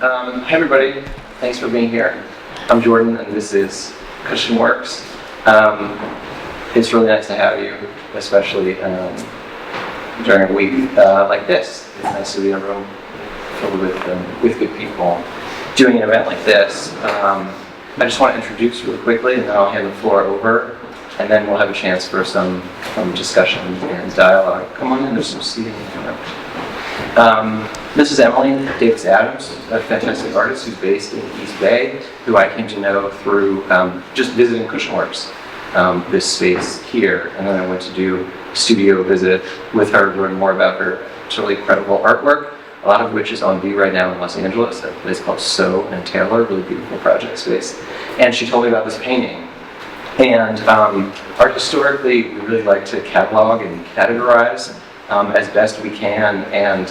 Hi everybody, thanks for being here. I'm Jordan and this is Cushion Works. It's really nice to have you, especially during a week like this. It's nice to be in a room filled with good people doing an event like this. I just want to introduce really quickly and then I'll hand the floor over and then we'll have a chance for some discussion and dialogue. Come on in, there's some seating. This is Emily Davis-Adams, a fantastic artist who's based in East Bay, who I came to know through just visiting Cushion Works, this space here. And then I went to do a studio visit with her, learn more about her really incredible artwork, a lot of which is on view right now in Los Angeles at a place called So and Taylor, really beautiful project space. And she told me about this painting. And art historically, we really like to catalog and categorize as best we can, and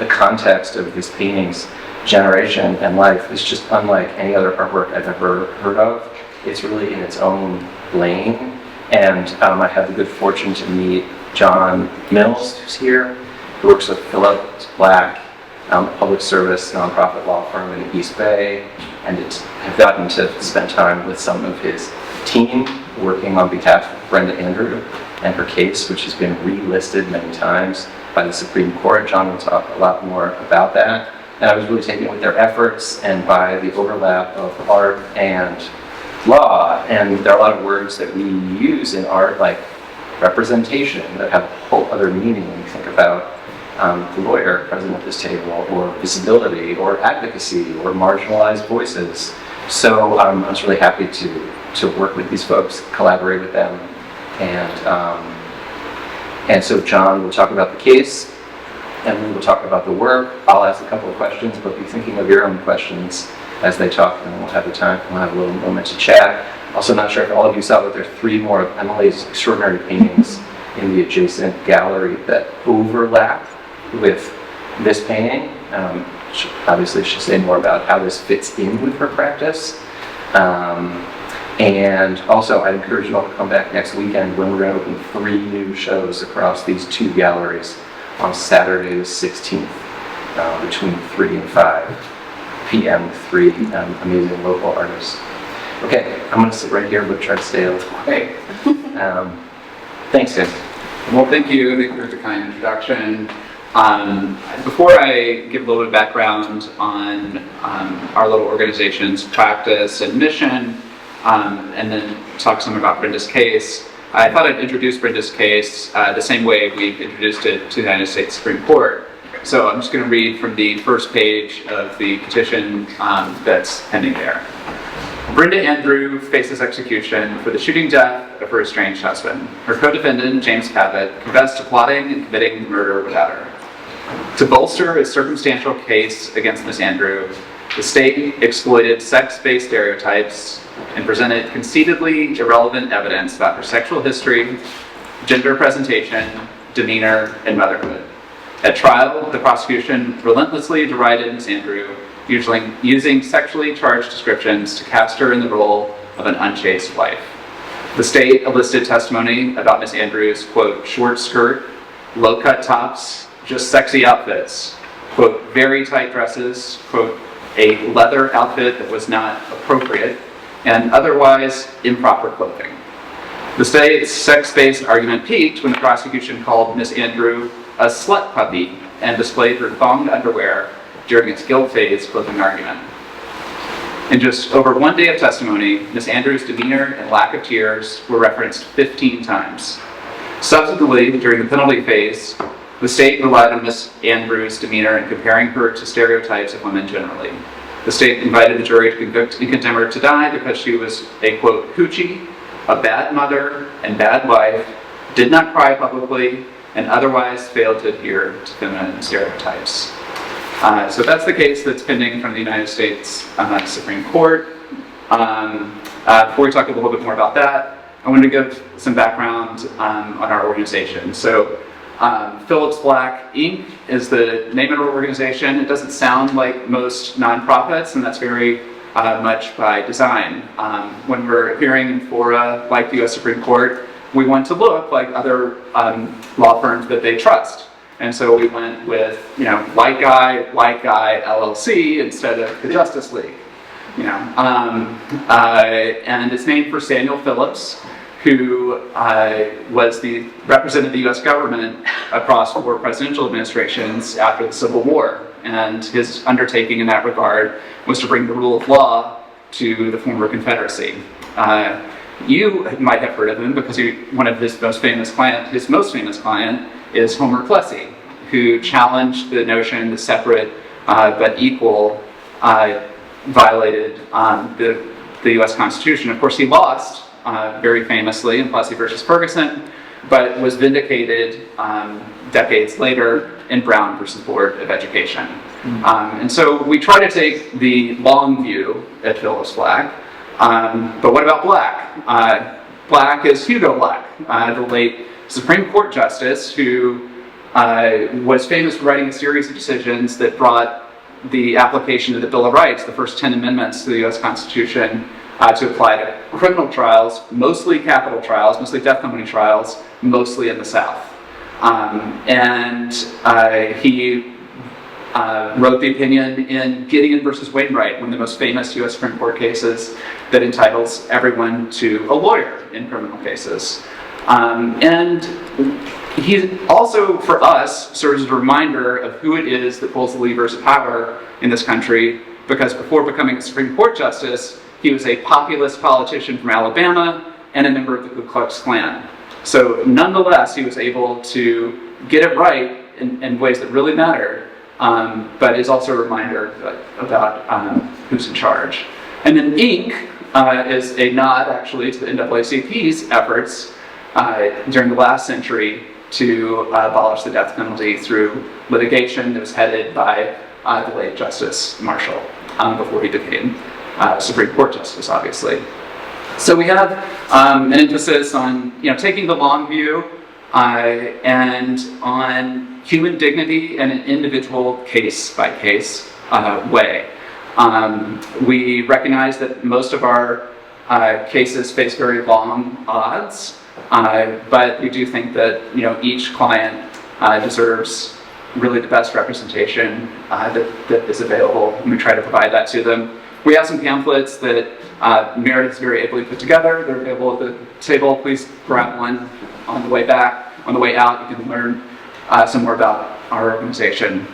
the context of this painting's generation and life is just unlike any other artwork I've ever heard of. It's really in its own lane, and I had the good fortune to meet John Mills, who's here, who works with Philip Black, a public service nonprofit law firm in East Bay, and have gotten to spend time with some of his team working on behalf of Brenda Andrew and her case, which has been relisted many times by the Supreme Court. John will talk a lot more about that. And I was really taken with their efforts and by the overlap of art and law. And there are a lot of words that we use in art, like representation, that have a whole other meaning when you think about the lawyer present at this table, or visibility, or advocacy, or marginalized voices. So I was really happy to work with these folks, collaborate with them. And so John will talk about the case, and we will talk about the work. I'll ask a couple of questions, but be thinking of your own questions as they talk, and then we'll have the time, we'll have a little moment to chat. Also, not sure if all of you saw, but there are 3 more of Emily's extraordinary paintings in the adjacent gallery that overlap with this painting. Obviously, she'll say more about how this fits in with her practice. And also, I'd encourage you all to come back next weekend when we're going to open 3 new shows across these 2 galleries on Saturday the 16th, between 3 and 5 p.m. 3 amazing local artists. Okay, I'm going to sit right here, but try to stay a little away. Thanks, guys. Well, thank you. Thank you for the kind introduction. Before I give a little bit of background on our little organization's practice and mission, and then talk some about Brenda's case, I thought I'd introduce Brenda's case the same way we've introduced it to the United States Supreme Court. So I'm just going to read from the first page of the petition that's pending there. Brenda Andrew faces execution for the shooting death of her estranged husband. Her co-defendant, James Cabot, confessed to plotting and committing murder without her. To bolster its circumstantial case against Ms. Andrew, the state exploited sex-based stereotypes and presented conceitedly irrelevant evidence about her sexual history, gender presentation, demeanor, and motherhood. At trial, the prosecution relentlessly derided Ms. Andrew, usually using sexually charged descriptions to cast her in the role of an unchaste wife. The state elicited testimony about Ms. Andrew's, quote, short skirt, low-cut tops, just sexy outfits, quote, very tight dresses, quote, a leather outfit that was not appropriate, and otherwise improper clothing. The state's sex-based argument peaked when the prosecution called Ms. Andrew a slut puppy and displayed her thonged underwear during its guilt phase closing argument. In just over 1 day of testimony, Ms. Andrew's demeanor and lack of tears were referenced 15 times. Subsequently, during the penalty phase, the state relied on Ms. Andrew's demeanor in comparing her to stereotypes of women generally. The state invited the jury to convict and condemn her to die because she was a, quote, hoochie, a bad mother and bad wife, did not cry publicly, and otherwise failed to adhere to feminine stereotypes. So that's the case that's pending from the United States Supreme Court. Before we talk a little bit more about that, I wanted to give some background on our organization. So Phillips Black, Inc. is the name of our organization. It doesn't sound like most nonprofits, and that's very much by design. When we're appearing in fora like the U.S. Supreme Court, we want to look like other law firms that they trust. And so we went with, white guy, LLC instead of the Justice League. And it's named for Samuel Phillips, who represented the U.S. government across 4 presidential administrations after the Civil War. And his undertaking in that regard was to bring the rule of law to the former Confederacy. You might have heard of him because one of his most famous client is Homer Plessy, who challenged the notion that separate but equal violated the U.S. Constitution. Of course, he lost very famously in Plessy versus Ferguson, but was vindicated decades later in Brown versus Board of Education. And so we try to take the long view at Phyllis Black. But what about Black? Black is Hugo Black, the late Supreme Court Justice who was famous for writing a series of decisions that brought the application of the Bill of Rights, the first 10 amendments to the U.S. Constitution, to apply to criminal trials, mostly capital trials, mostly death penalty trials, mostly in the South. He wrote the opinion in Gideon versus Wainwright, one of the most famous U.S. Supreme Court cases that entitles everyone to a lawyer in criminal cases. And he also, for us, serves as a reminder of who it is that pulls the levers of power in this country, because before becoming a Supreme Court Justice, he was a populist politician from Alabama and a member of the Ku Klux Klan. So nonetheless, he was able to get it right in ways that really mattered, but is also a reminder about who's in charge. And then Inc. Is a nod, actually, to the NAACP's efforts during the last century to abolish the death penalty through litigation that was headed by the late Justice Marshall before he became Supreme Court Justice, obviously. So we have an emphasis on taking the long view and on human dignity in an individual case-by-case way. We recognize that most of our cases face very long odds, but we do think that each client deserves really the best representation that is available, and we try to provide that to them. We have some pamphlets that Meredith has very ably put together. They're available at the table. Please grab one on the way back. On the way out, you can learn some more about our organization.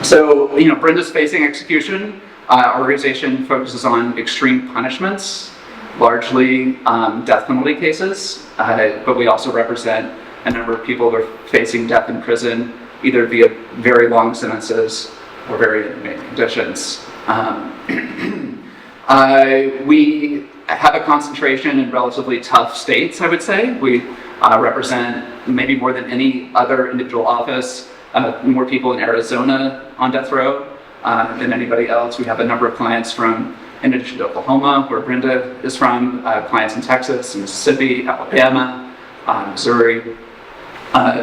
So, Brenda's facing execution. Our organization focuses on extreme punishments, largely death penalty cases, but we also represent a number of people who are facing death in prison, either via very long sentences or very inhumane conditions. We have a concentration in relatively tough states, I would say. We represent maybe more than any other individual office, more people in Arizona on death row than anybody else. We have a number of clients in addition to Oklahoma, where Brenda is from, clients in Texas, Mississippi, Alabama, Missouri.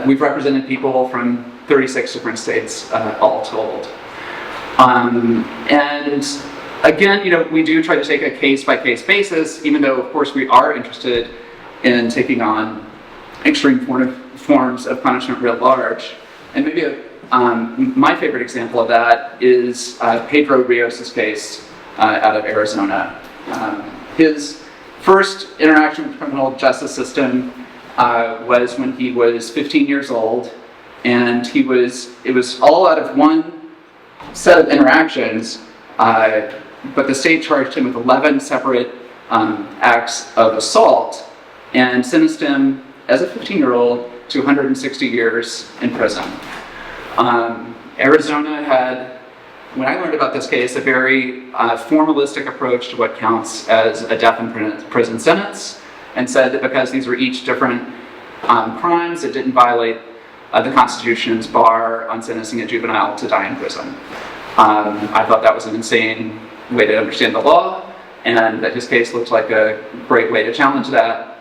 We've represented people from 36 different states, all told. And again, we do try to take a case-by-case basis, even though, of course, we are interested in taking on extreme forms of punishment writ large. And maybe my favorite example of that is Pedro Rios' case out of Arizona. His first interaction with the criminal justice system was when he was 15 years old, and it was all out of one set of interactions, but the state charged him with 11 separate acts of assault and sentenced him as a 15-year-old to 160 years in prison. Arizona had, when I learned about this case, a very formalistic approach to what counts as a death in prison sentence, and said that because these were each different crimes, it didn't violate the Constitution's bar on sentencing a juvenile to die in prison. I thought that was an insane way to understand the law, and that his case looked like a great way to challenge that.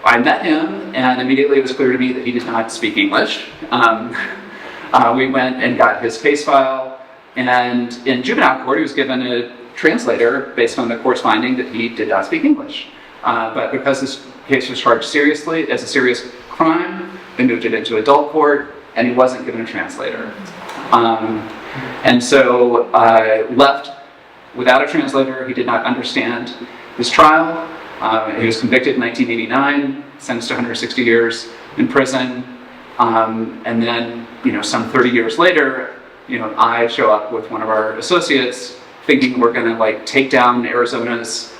I met him, and immediately it was clear to me that he did not speak English. We went and got his case file, and in juvenile court he was given a translator based on the court's finding that he did not speak English. But because this case was charged seriously as a serious crime, they moved it into adult court, and he wasn't given a translator. And so left without a translator. He did not understand his trial. He was convicted in 1989, sentenced to 160 years in prison. And then, some 30 years later, I show up with one of our associates thinking we're going to take down Arizona's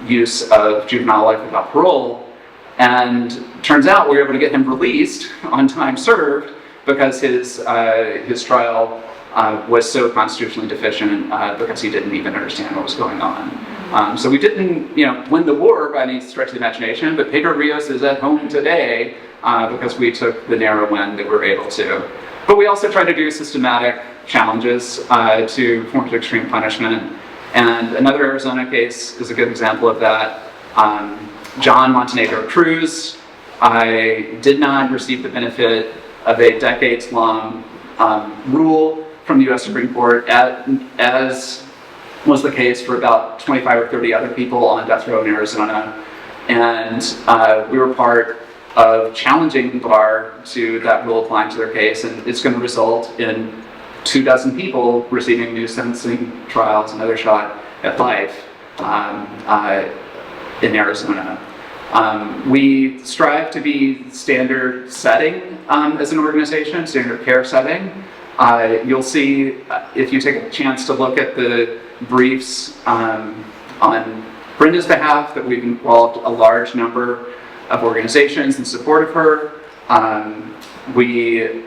use of juvenile life without parole. And turns out we were able to get him released on time served because his trial was so constitutionally deficient because he didn't even understand what was going on. So we didn't, win the war by any stretch of the imagination, but Pedro Rios is at home today because we took the narrow win that we were able to. But we also tried to do systematic challenges to forms of extreme punishment. And another Arizona case is a good example of that. John Montenegro Cruz did not receive the benefit of a decades-long rule from the U.S. Supreme Court, as was the case for about 25 or 30 other people on death row in Arizona. And we were part of challenging the bar to that rule applying to their case, and it's going to result in 24 people receiving new sentencing trials, another shot at life in Arizona. We strive to be standard setting as an organization, standard care setting. You'll see, if you take a chance to look at the briefs on Brenda's behalf, that we've involved a large number of organizations in support of her. We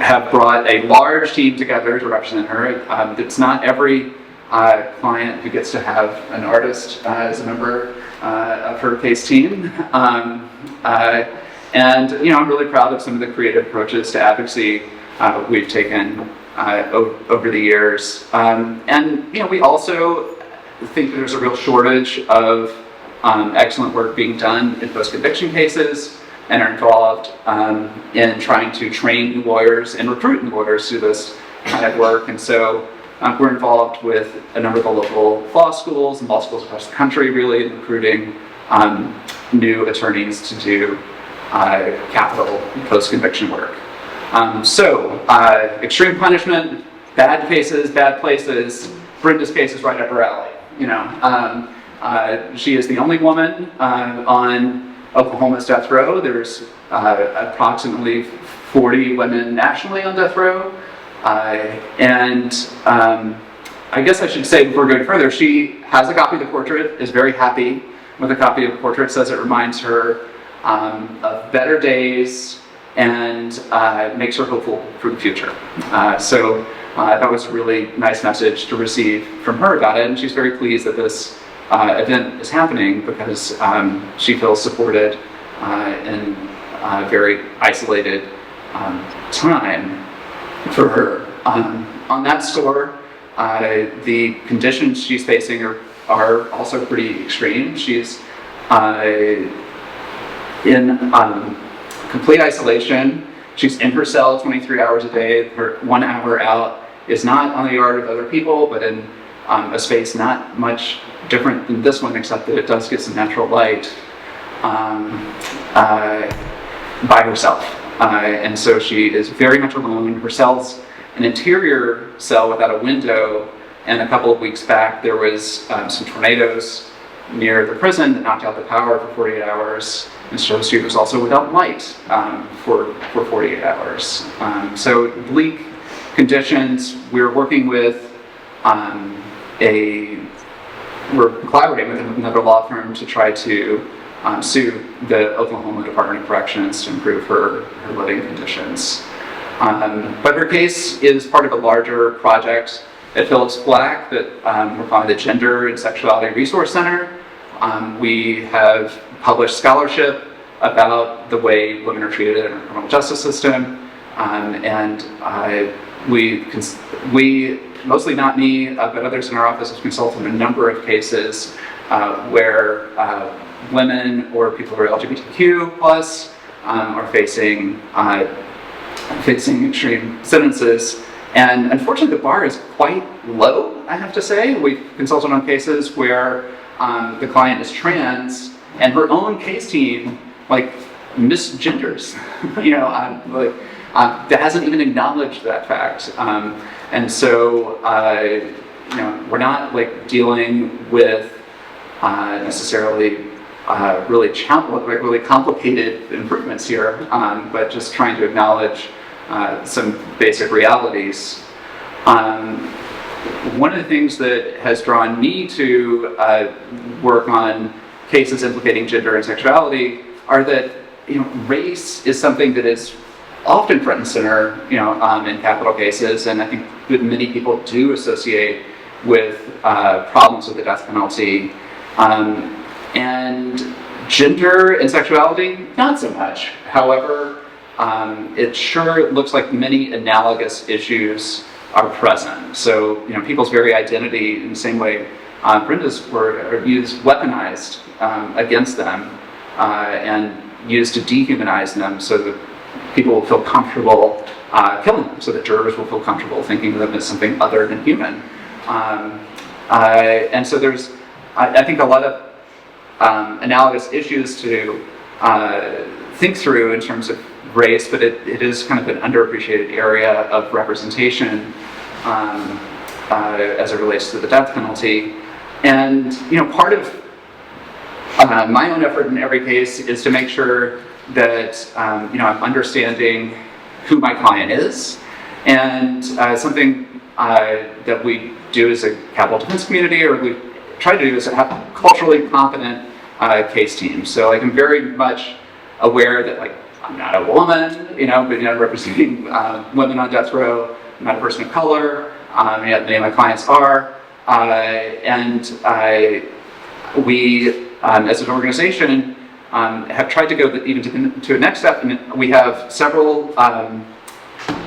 have brought a large team together to represent her. It's not every client who gets to have an artist as a member of her case team. And I'm really proud of some of the creative approaches to advocacy we've taken over the years. And we also think that there's a real shortage of excellent work being done in post-conviction cases, and are involved in trying to train new lawyers and recruit new lawyers to this kind of work. And so we're involved with a number of the local law schools and law schools across the country, really, in recruiting new attorneys to do capital post-conviction work. Extreme punishment, bad cases, bad places. Brenda's case is right up her alley. She is the only woman on Oklahoma's death row. There's approximately 40 women nationally on death row. I guess I should say, before going further, she has a copy of the portrait, is very happy with a copy of the portrait, says it reminds her of better days and makes her hopeful for the future. So that was a really nice message to receive from her about it, and she's very pleased that this event is happening because she feels supported in a very isolated time for her. On that score, the conditions she's facing are also pretty extreme. She's in complete isolation. She's in her cell 23 hours a day. Her 1 hour out is not on the yard with other people, but in a space not much different than this one, except that it does get some natural light by herself. And so she is very much alone. Her cell's an interior cell without a window, and a couple of weeks back there was some tornadoes near the prison that knocked out the power for 48 hours, and so she was also without light for 48 hours. So bleak conditions. We're working with we're collaborating with another law firm to try to sue the Oklahoma Department of Corrections to improve her living conditions. But her case is part of a larger project at Phillips Black that we're calling the Gender and Sexuality Resource Center. We have published scholarship about the way women are treated in our criminal justice system, and we, mostly not me, but others in our office, have consulted on a number of cases where women or people who are LGBTQ plus are facing extreme sentences. And unfortunately, the bar is quite low, I have to say. We've consulted on cases where the client is trans, and her own case team misgenders, that hasn't even acknowledged that fact. And so, we're not like dealing with necessarily really complicated improvements here, but just trying to acknowledge some basic realities. One of the things that has drawn me to work on cases implicating gender and sexuality are that race is something that is often front and center, in capital cases, and I think that many people do associate with problems with the death penalty. And gender and sexuality, not so much. However, it sure looks like many analogous issues are present. So, people's very identity, in the same way Brenda's were used, weaponized against them, and used to dehumanize them so that people will feel comfortable killing them, so that jurors will feel comfortable thinking of them as something other than human. And so there's, I think, a lot of analogous issues to think through in terms of race, but it is kind of an underappreciated area of representation as it relates to the death penalty. And part of my own effort in every case is to make sure that I'm understanding who my client is, and something that we do as a capital defense community, or we try to do, is to have culturally competent case teams. So I'm very much aware that I'm not a woman, but representing women on death row. I'm not a person of color, yet many of my clients are, and we, as an organization, have tried to go even to a next step, and we have several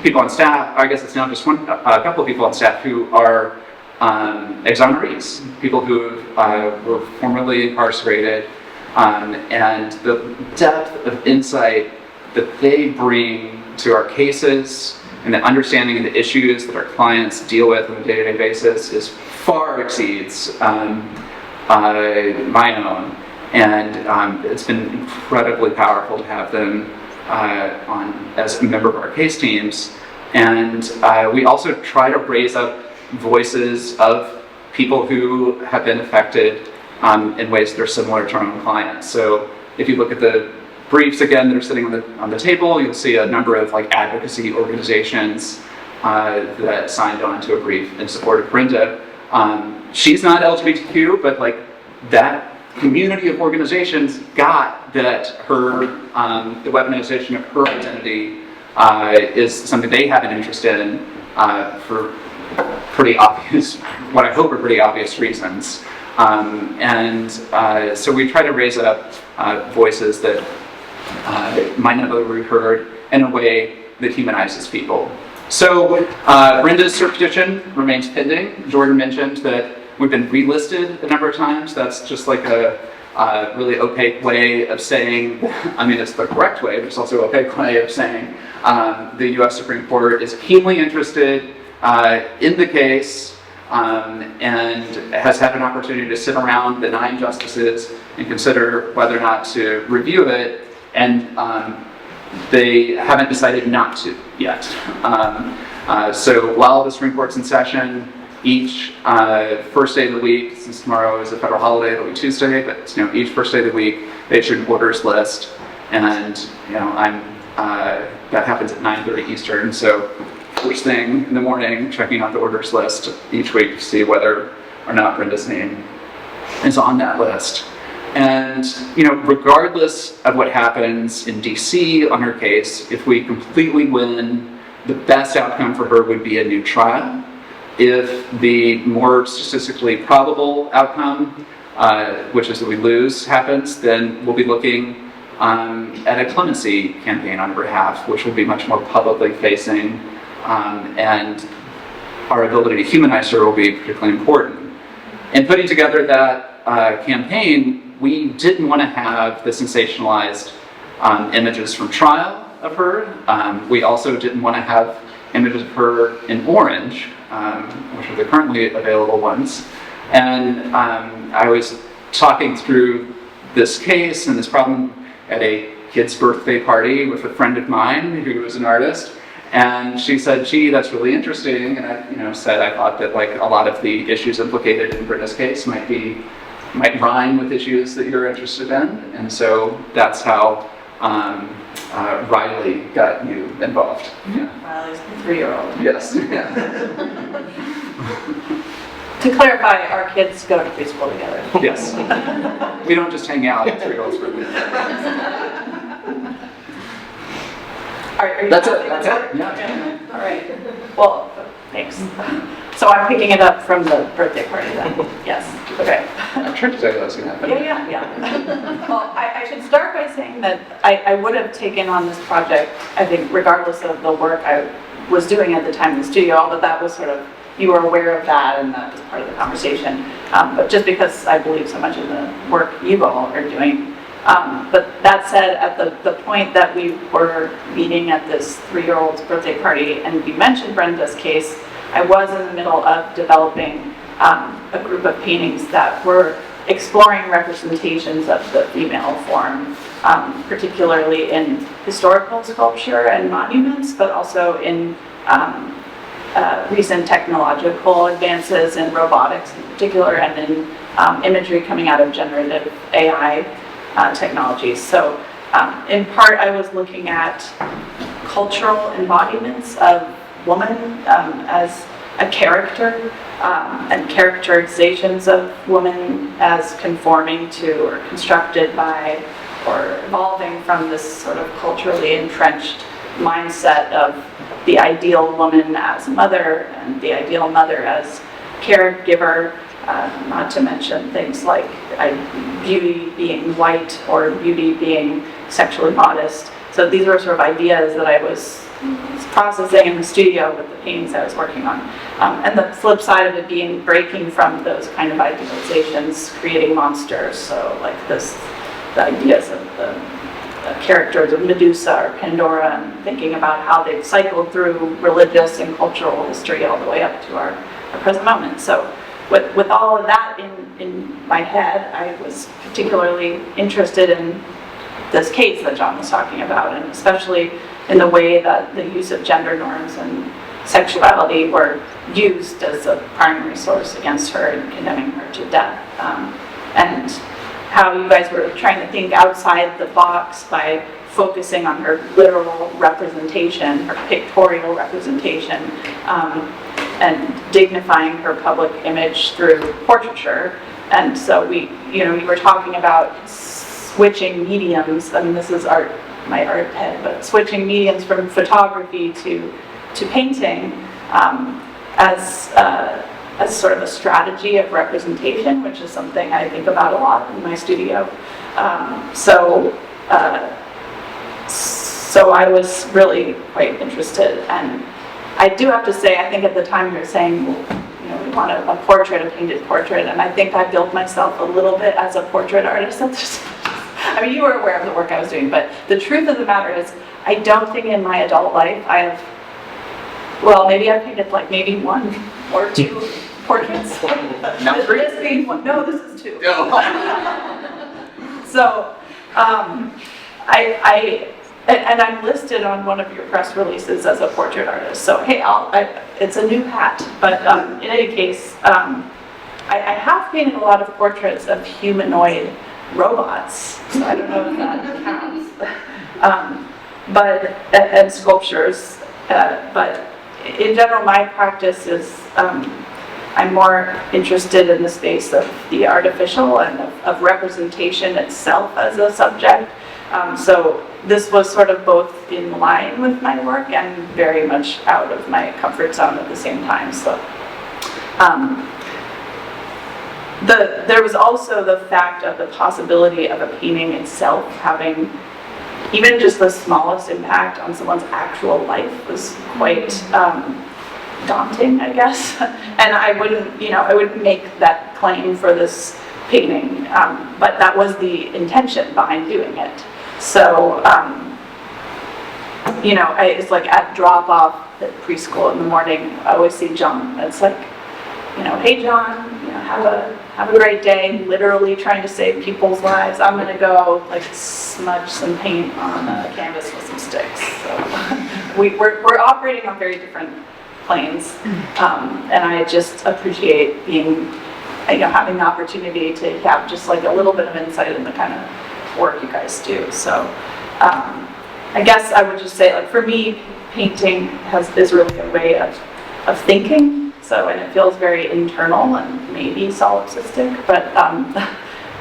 people on staff. I guess it's now just a couple of people on staff who are exonerees, people who were formerly incarcerated, and the depth of insight that they bring to our cases and the understanding of the issues that our clients deal with on a day-to-day basis far exceeds my own. And it's been incredibly powerful to have them on as a member of our case teams. And we also try to raise up voices of people who have been affected in ways that are similar to our own clients. So if you look at the briefs again that are sitting on the table, you'll see a number of advocacy organizations that signed on to a brief in support of Brenda. She's not LGBTQ, but that community of organizations got that her the weaponization of her identity is something they have an interest in for pretty obvious, what I hope are pretty obvious reasons. So we try to raise up voices that might not be heard in a way that humanizes people. So Brenda's cert petition remains pending. Jordan mentioned that we've been relisted a number of times. That's just a really opaque way of saying, it's the correct way, but it's also an opaque way of saying the U.S. Supreme Court is keenly interested in the case and has had an opportunity to sit around the 9 justices and consider whether or not to review it, and they haven't decided not to yet. So while the Supreme Court's in session, each first day of the week, since tomorrow is a federal holiday, it'll be Tuesday, but each first day of the week they issue an orders list, and that happens at 9:30 Eastern. So first thing in the morning, checking out the orders list each week to see whether or not Brenda's name is on that list. And regardless of what happens in DC on her case, if we completely win, the best outcome for her would be a new trial. If the more statistically probable outcome, which is that we lose, happens, then we'll be looking at a clemency campaign on her behalf, which will be much more publicly facing, and our ability to humanize her will be particularly important. In putting together that campaign, we didn't want to have the sensationalized images from trial of her. We also didn't want to have images of her in orange, which are the currently available ones. And I was talking through this case and this problem at a kid's birthday party with a friend of mine who was an artist. And she said, gee, that's really interesting. And I said I thought that like a lot of the issues implicated in Brenda's case might rhyme with issues that you're interested in. And so that's how Riley got you involved. Yeah. Riley's the 3-year-old. Yes. To clarify, our kids go to preschool together. Yes. We don't just hang out at 3-year-olds for Are you That's it. happy? That's it. Yeah. All right. Well, thanks. So I'm picking it up from the birthday party then. Yes. Okay. I tried to tell you that was going to happen. Yeah. Well, I should start by saying that I would have taken on this project, I think, regardless of the work I was doing at the time in the studio, although that was sort of, you were aware of that and that was part of the conversation. But just because I believe so much in the work you all are doing. But that said, at the point that we were meeting at this 3-year-old's birthday party and we mentioned Brenda's case, I was in the middle of developing a group of paintings that were exploring representations of the female form, particularly in historical sculpture and monuments, but also in recent technological advances in robotics in particular, and in imagery coming out of generative AI technologies. So in part I was looking at cultural embodiments of woman as a character, and characterizations of woman as conforming to or constructed by or evolving from this sort of culturally entrenched mindset of the ideal woman as mother and the ideal mother as caregiver, not to mention things like beauty being white or beauty being sexually modest. So these were sort of ideas that I was processing in the studio with the paintings I was working on. And the flip side of it being breaking from those kind of idealizations, creating monsters. So like the ideas of the characters of Medusa or Pandora, and thinking about how they've cycled through religious and cultural history all the way up to our present moment. So with all of that in my head, I was particularly interested in this case that John was talking about, and especially in the way that the use of gender norms and sexuality were used as a primary source against her and condemning her to death. And how you guys were trying to think outside the box by focusing on her literal representation, her pictorial representation, and dignifying her public image through portraiture. And so you were talking about switching mediums. I mean, this is my art head, but switching mediums from photography to painting as sort of a strategy of representation, which is something I think about a lot in my studio. So I was really quite interested, and I do have to say, I think at the time you were saying, we want a portrait, a painted portrait, and I think I built myself a little bit as a portrait artist. I mean, you were aware of the work I was doing, but the truth of the matter is, I don't think in my adult life I have, maybe I've painted like maybe 1 or 2 portraits. Not 3? This being 1, no, this is 2. So, and I'm listed on one of your press releases as a portrait artist. So hey, it's a new hat. But in any case, I have painted a lot of portraits of humanoid robots. So I don't know if that counts. And sculptures. But in general, my practice is I'm more interested in the space of the artificial and of representation itself as a subject. So this was sort of both in line with my work and very much out of my comfort zone at the same time. So there was also the fact of the possibility of a painting itself having even just the smallest impact on someone's actual life was quite daunting, I guess. And I wouldn't make that claim for this painting, but that was the intention behind doing it. So, it's like at drop-off at preschool in the morning, I always see John. It's like, hey John, have have a great day, literally trying to save people's lives. I'm gonna go like smudge some paint on a canvas with some sticks. So we're operating on very different planes, and I just appreciate being, having the opportunity to have just like a little bit of insight in the kind of work you guys do. So I guess I would just say, like, for me, painting is really a way of thinking. So, and it feels very internal and maybe solipsistic, but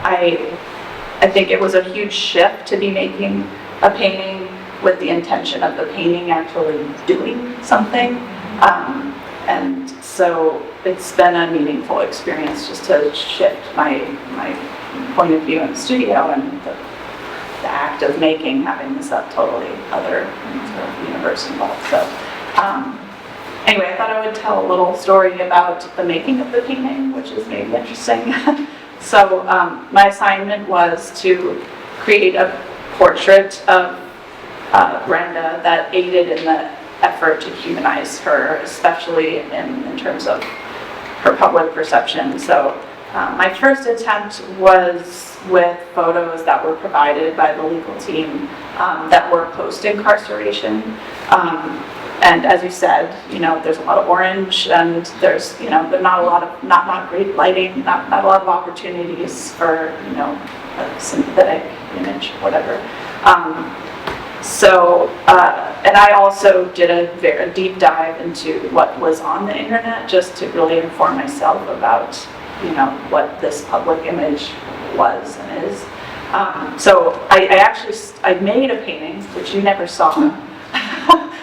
I think it was a huge shift to be making a painting with the intention of the painting actually doing something. And so it's been a meaningful experience just to shift my point of view in the studio, and the act of making, having this totally other sort of universe involved. So anyway, I thought I would tell a little story about the making of the painting, which is maybe interesting. So my assignment was to create a portrait of Brenda that aided in the effort to humanize her, especially in terms of her public perception. So my first attempt was with photos that were provided by the legal team that were post-incarceration. And as you said, there's a lot of orange, and there's, but not a lot of, not great lighting, not a lot of opportunities for, a synthetic image, whatever. And I also did a deep dive into what was on the internet, just to really inform myself about, what this public image was and is. So I made a painting, which you never saw,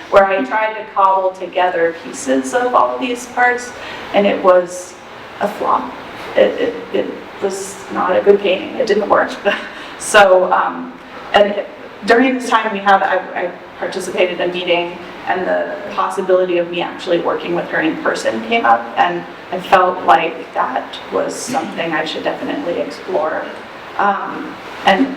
where I tried to cobble together pieces of all of these parts, and it was a flop. It was not a good painting. It didn't work. So, during this time I participated in a meeting, and the possibility of me actually working with her in person came up, and I felt like that was something I should definitely explore. And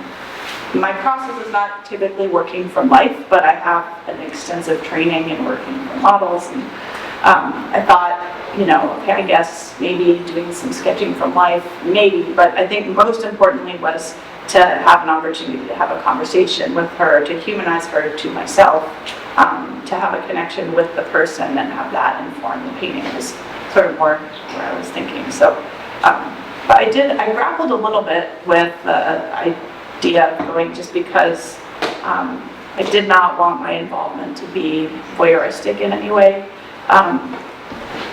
my process is not typically working from life, but I have an extensive training in working from models, and I thought, okay, I guess maybe doing some sketching from life, maybe, but I think most importantly was to have an opportunity to have a conversation with her, to humanize her to myself, to have a connection with the person and have that inform the painting was sort of more where I was thinking. So, but I grappled a little bit with the idea of going, just because I did not want my involvement to be voyeuristic in any way.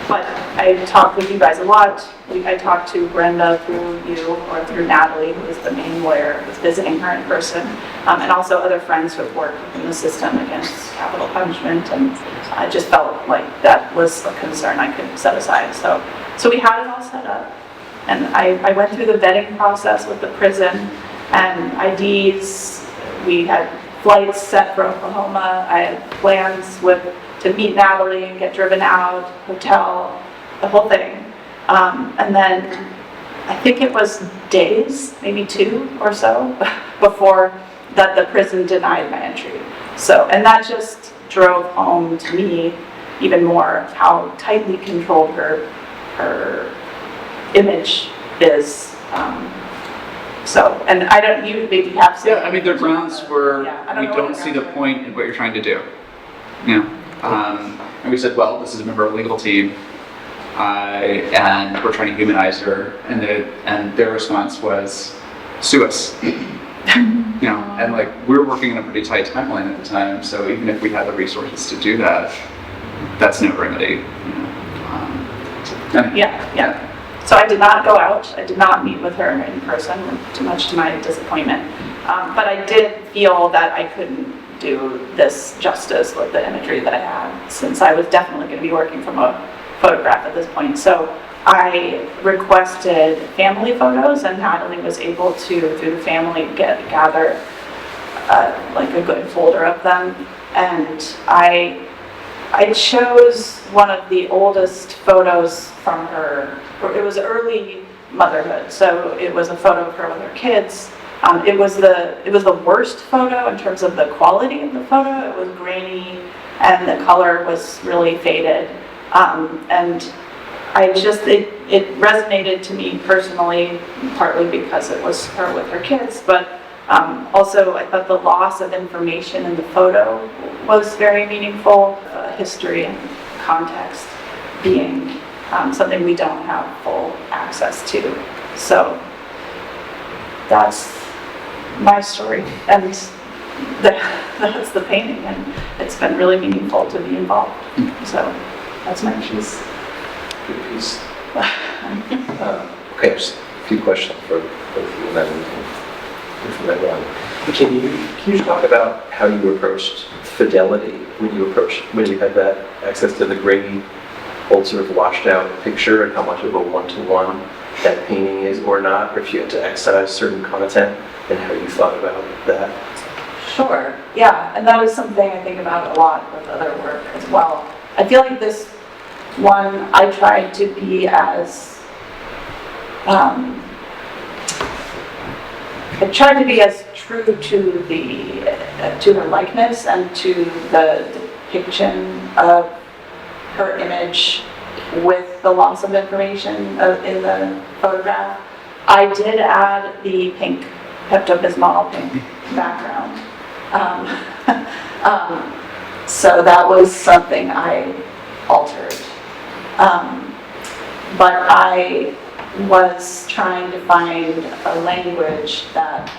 But I talked with you guys a lot. I talked to Brenda through you, or through Natalie, who was the main lawyer, who was visiting her in person, and also other friends who have worked in the system against capital punishment, and I just felt like that was a concern I couldn't set aside. So we had it all set up, and I went through the vetting process with the prison, and IDs. We had flights set for Oklahoma. I had plans to meet Natalie and get driven out, hotel, the whole thing. And then I think it was days, maybe 2 or so, before that the prison denied my entry. So, and that just drove home to me even more how tightly controlled her image is. And I don't, you maybe have some. Yeah, I mean, there are grounds where we don't see the point in what you're trying to do. And we said, well, this is a member of a legal team, and we're trying to humanize her, and their response was, sue us. And like, we're working in a pretty tight timeline at the time, so even if we had the resources to do that, that's no remedy. Yeah. So I did not go out. I did not meet with her in person, too much to my disappointment. But I did feel that I couldn't do this justice with the imagery that I had, since I was definitely going to be working from a photograph at this point. So I requested family photos, and Natalie was able to, through the family, gather like a good folder of them. And I chose one of the oldest photos from her. It was early motherhood, so it was a photo of her with her kids. It was the worst photo in terms of the quality of the photo. It was grainy, and the color was really faded. And I just, it resonated to me personally, partly because it was her with her kids, but also I thought the loss of information in the photo was very meaningful, history and context being something we don't have full access to. So that's my story, and that's the painting, and it's been really meaningful to be involved. So that's my piece. Good piece. Okay, just a few questions for both of you, and then from everyone. Can you talk about how you approached fidelity when you had that access to the grainy, old sort of washed out picture, and how much of a one-to-one that painting is or not, or if you had to excise certain content, and how you thought about that? Sure, yeah, and that is something I think about a lot with other work as well. I feel like this one, I tried to be as true to her likeness and to the depiction of her image with the loss of information in the photograph. I did add the pink, Pepto-Bismol pink background. So that was something I altered. But I was trying to find a language that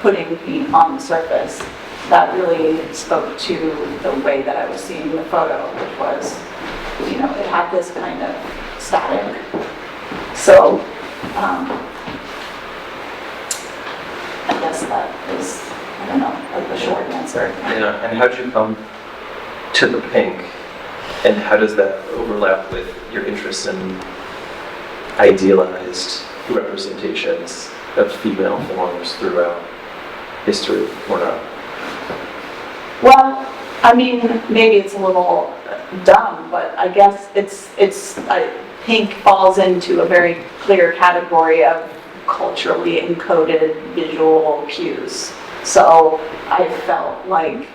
putting paint on the surface that really spoke to the way that I was seeing the photo, which was, it had this kind of static. So I guess that is, I don't know, a short answer. Yeah, and how'd you come to the pink, and how does that overlap with your interest in idealized representations of female forms throughout history, or not? Well, I mean, maybe it's a little dumb, but I guess pink falls into a very clear category of culturally encoded visual cues. So I felt like,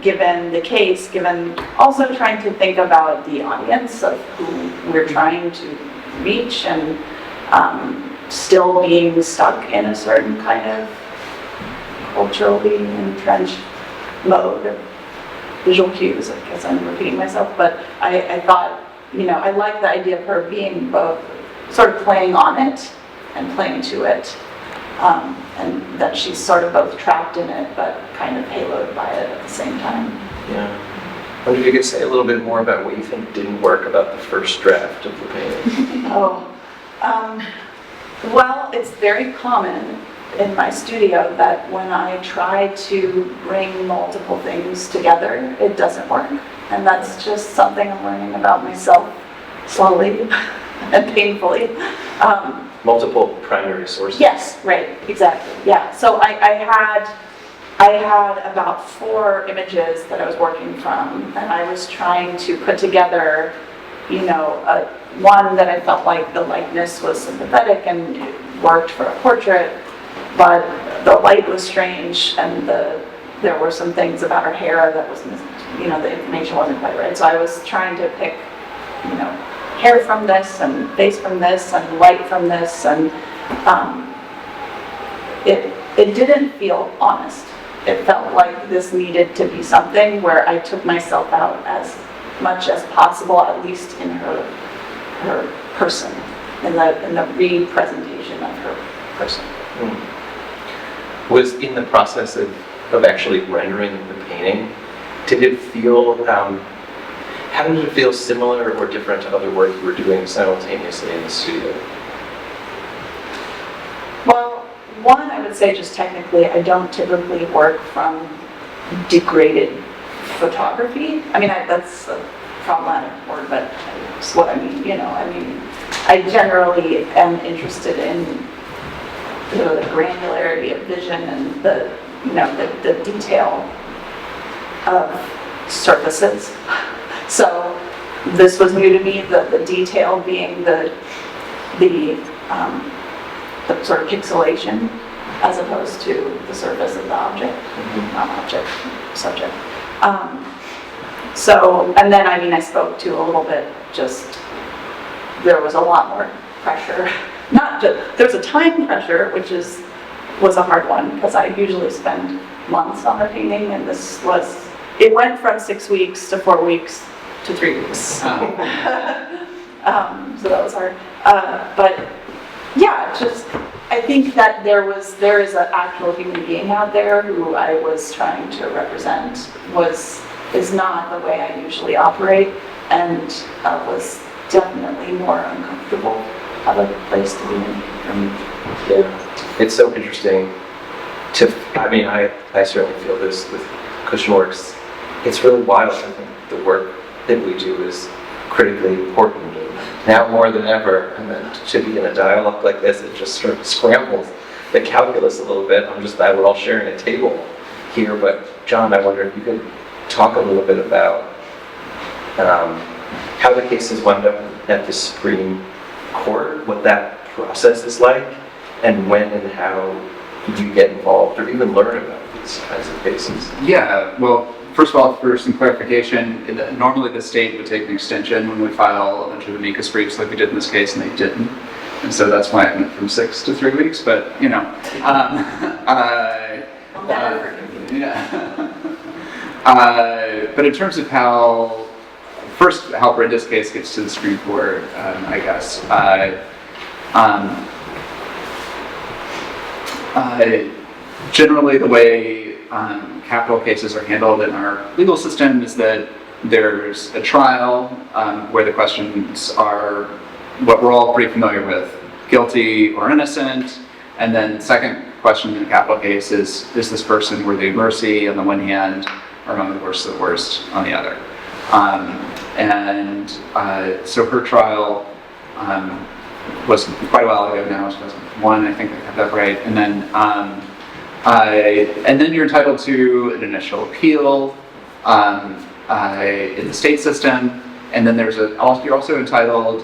given the case, given also trying to think about the audience of who we're trying to reach, and still being stuck in a certain kind of culturally entrenched mode of visual cues. I guess I'm repeating myself, but I thought, I like the idea of her being both sort of playing on it and playing to it, and that she's sort of both trapped in it but kind of haloed by it at the same time. Yeah. I wonder if you could say a little bit more about what you think didn't work about the first draft of the painting. Well, it's very common in my studio that when I try to bring multiple things together, it doesn't work. And that's just something I'm learning about myself slowly and painfully. Multiple primary sources? Yes, right, exactly, yeah. So I had about 4 images that I was working from, and I was trying to put together, one that I felt like the likeness was sympathetic and it worked for a portrait, but the light was strange, and there were some things about her hair that was, the information wasn't quite right. So I was trying to pick, hair from this, and face from this, and light from this, and it didn't feel honest. It felt like this needed to be something where I took myself out as much as possible, at least in her person, in the representation of her person. Was in the process of actually rendering the painting, did it feel, how did it feel similar or different to other work you were doing simultaneously in the studio? Well, one, I would say just technically, I don't typically work from degraded photography. I mean, that's a problematic word, but it's what I mean, I generally am interested in the granularity of vision and the detail of surfaces. So this was new to me, the detail being the sort of pixelation as opposed to the surface of the object, not object, subject. So, and then I spoke to a little bit just there was a lot more pressure. Not just, there's a time pressure, which was a hard one, because I usually spend months on a painting, and it went from 6 weeks to 4 weeks to 3 weeks. So that was hard. But yeah, I think that there is an actual human being out there who I was trying to represent is not the way I usually operate, and was definitely more uncomfortable of a place to be in for me. Yeah, it's so interesting I certainly feel this with CushionWorks. It's really wild. I think the work that we do is critically important. Now more than ever, and then to be in a dialogue like this, it just sort of scrambles the calculus a little bit. I'm just glad we're all sharing a table here. But John, I wonder if you could talk a little bit about how the cases wound up at the Supreme Court, what that process is like, and when and how you get involved or even learn about these kinds of cases. Yeah, well, first of all, for some clarification, normally the state would take an extension when we file a bunch of amicus briefs like we did in this case, and they didn't. And so that's why it went from 6 to 3 weeks, but you know. I'll never forgive you. Yeah. But in terms of how Brenda's case gets to the Supreme Court, I guess. Generally, the way capital cases are handled in our legal system is that there's a trial where the questions are what we're all pretty familiar with, guilty or innocent, and then second question in a capital case is this person worthy of mercy on the one hand, or among the worst of the worst on the other. So her trial was quite a while ago now, 2001, I think I got that right. And then you're entitled to an initial appeal in the state system, and then you're also entitled.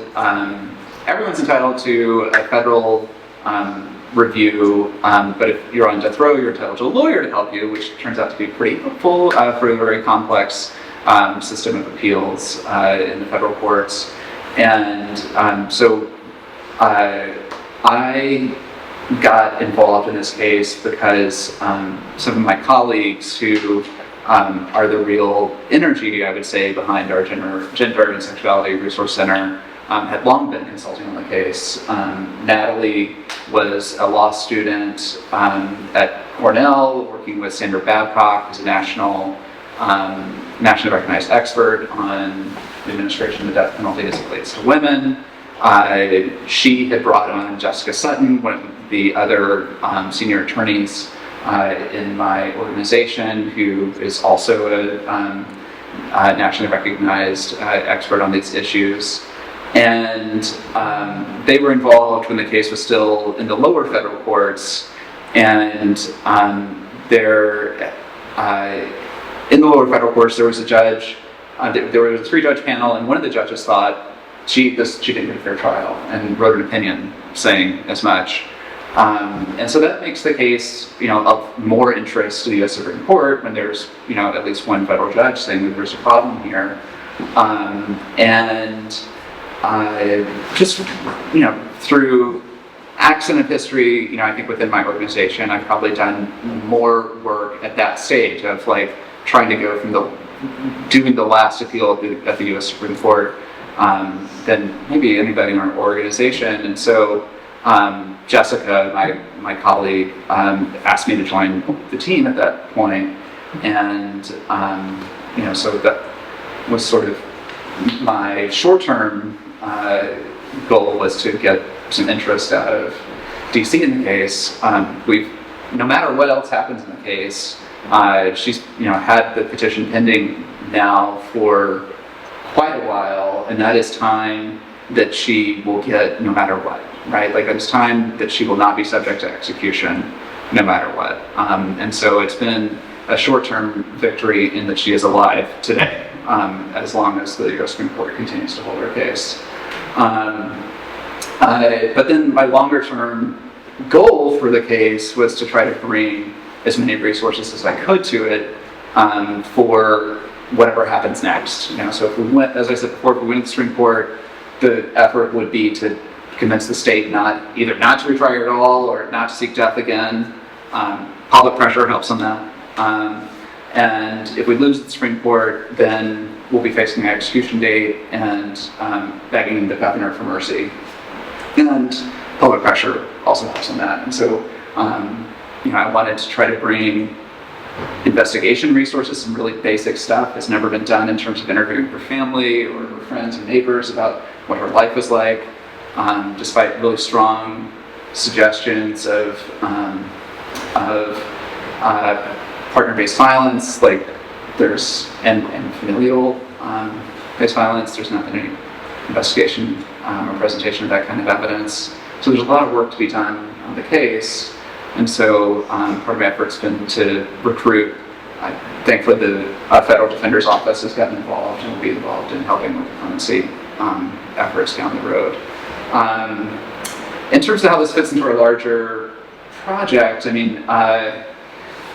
Everyone's entitled to a federal review, but if you're on death row, you're entitled to a lawyer to help you, which turns out to be pretty helpful for a very complex system of appeals in the federal courts. And so I got involved in this case because some of my colleagues who are the real energy, I would say, behind our Gender and Sexuality Resource Center had long been consulting on the case. Natalie was a law student at Cornell, working with Sandra Babcock, who's a nationally recognized expert on the administration of the death penalty as it relates to women. She had brought on Jessica Sutton, one of the other senior attorneys in my organization, who is also a nationally recognized expert on these issues. And they were involved when the case was still in the lower federal courts. And in the lower federal courts, there was a judge. There was a 3-judge panel, and one of the judges thought she didn't get a fair trial, and wrote an opinion saying as much. And so that makes the case, of more interest to the U.S. Supreme Court when there's, at least one federal judge saying that there's a problem here. Just through accident of history, I think within my organization, I've probably done more work at that stage of trying to go from doing the last appeal at the U.S. Supreme Court than maybe anybody in our organization. And so Jessica, my colleague, asked me to join the team at that point. And so that was sort of my short-term goal, was to get some interest out of DC in the case. No matter what else happens in the case, she's had the petition pending now for quite a while, and that is time that she will get no matter what, right? It's time that she will not be subject to execution no matter what. And so it's been a short-term victory in that she is alive today, as long as the U.S. Supreme Court continues to hold her case. But then my longer-term goal for the case was to try to bring as many resources as I could to it for whatever happens next. So if we went, as I said before, if we went to the Supreme Court, the effort would be to convince the state either not to retry at all or not to seek death again. Public pressure helps on that. And if we lose the Supreme Court, then we'll be facing an execution date and begging the governor for mercy. And public pressure also helps on that. And so, I wanted to try to bring investigation resources, some really basic stuff that's never been done in terms of interviewing her family or her friends and neighbors about what her life was like, despite really strong suggestions of partner-based violence, like and familial based violence. There's not been any investigation or presentation of that kind of evidence. So there's a lot of work to be done on the case. And so part of my effort's been to recruit. Thankfully, the Federal Defender's Office has gotten involved and will be involved in helping with the clemency efforts down the road. In terms of how this fits into our larger project,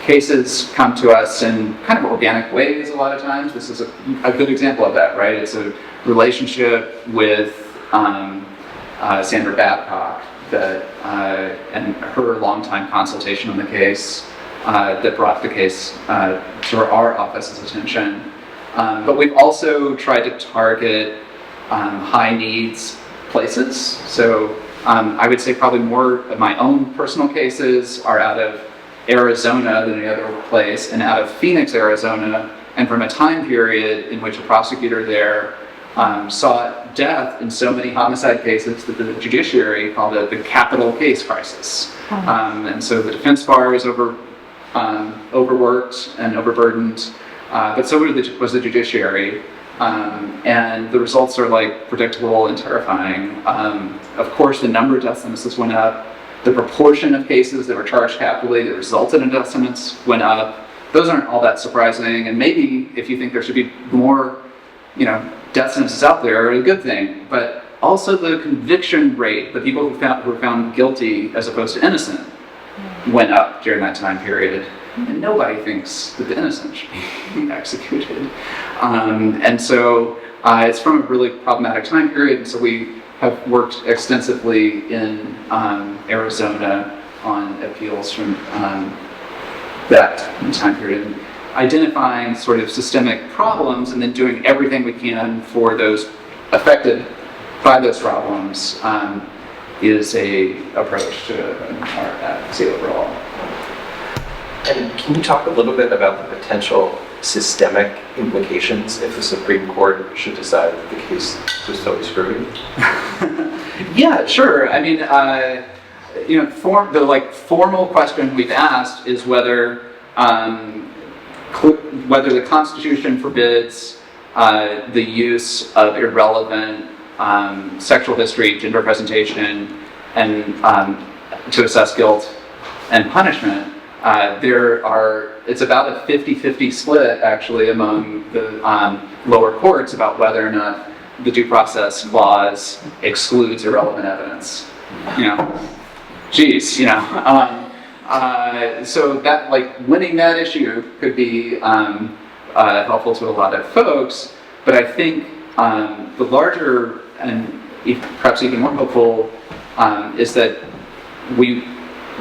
cases come to us in kind of organic ways a lot of times. This is a good example of that, right? It's a relationship with Sandra Babcock and her longtime consultation on the case that brought the case to our office's attention. But we've also tried to target high needs places. So I would say probably more of my own personal cases are out of Arizona than any other place, and out of Phoenix, Arizona, and from a time period in which a prosecutor there saw death in so many homicide cases that the judiciary called it the capital case crisis. And so the defense bar is overworked and overburdened, but so was the judiciary. And the results are like predictable and terrifying. Of course, the number of death sentences went up. The proportion of cases that were charged capitally that resulted in death sentence went up. Those aren't all that surprising. And maybe if you think there should be more, death sentences out there, are a good thing. But also the conviction rate, the people who were found guilty as opposed to innocent, went up during that time period. And nobody thinks that the innocent should be executed. And so it's from a really problematic time period. And so we have worked extensively in Arizona on appeals from that time period, identifying sort of systemic problems and then doing everything we can for those affected by those problems is a approach to our advocacy overall. And can you talk a little bit about the potential systemic implications if the Supreme Court should decide that the case was totally screwed? Yeah, sure. The formal question we've asked is whether the Constitution forbids the use of irrelevant sexual history, gender presentation, and to assess guilt and punishment. It's about a 50-50 split actually among the lower courts about whether or not the due process clause excludes irrelevant evidence. So that winning that issue could be helpful to a lot of folks, but I think the larger and perhaps even more hopeful is that we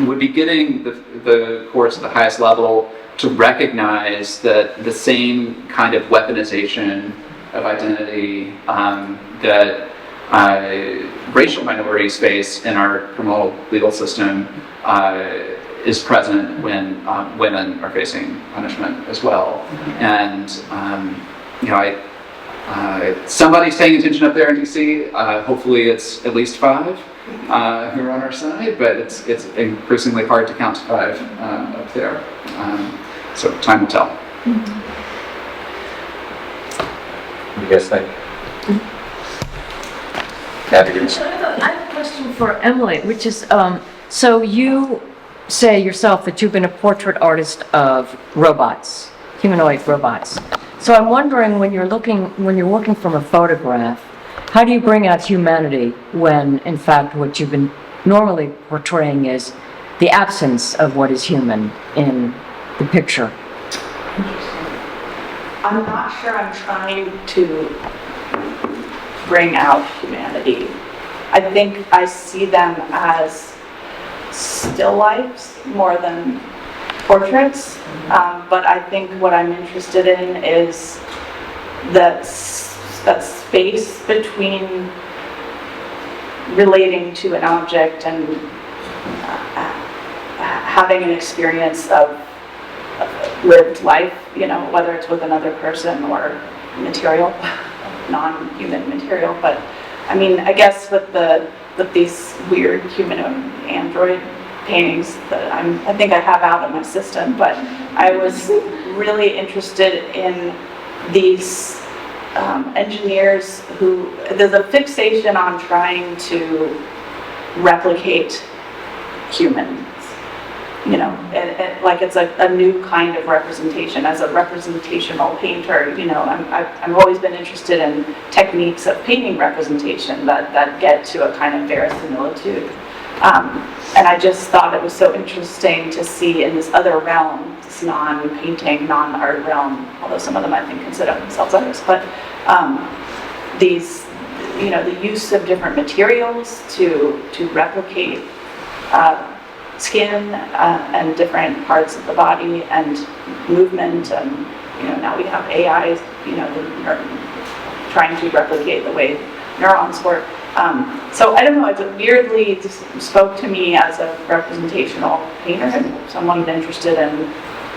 would be getting the courts at the highest level to recognize that the same kind of weaponization of identity that racial minorities face in our criminal legal system is present when women are facing punishment as well. And somebody's paying attention up there in DC. Hopefully it's at least 5 who are on our side, but it's increasingly hard to count to 5 up there. So time will tell. What do you guys think? I have a question for Emily, which is, so you say yourself that you've been a portrait artist of robots, humanoid robots. So I'm wondering, when you're working from a photograph, how do you bring out humanity when, in fact, what you've been normally portraying is the absence of what is human in the picture? I'm not sure I'm trying to bring out humanity. I think I see them as still lifes more than portraits, but I think what I'm interested in is that space between relating to an object and having an experience of lived life, whether it's with another person or material, non-human material. But I mean, I guess with these weird humanoid android paintings that I think I have out of my system, but I was really interested in these engineers who, there's a fixation on trying to replicate humans, and like it's a new kind of representation. As a representational painter, I've always been interested in techniques of painting representation that get to a kind of verisimilitude. And I just thought it was so interesting to see in this other realm, this non-painting, non-art realm, although some of them I think consider themselves artists, but these, the use of different materials to replicate skin and different parts of the body and movement, and now we have AI, trying to replicate the way neurons work. So I don't know, it weirdly just spoke to me as a representational painter and someone interested in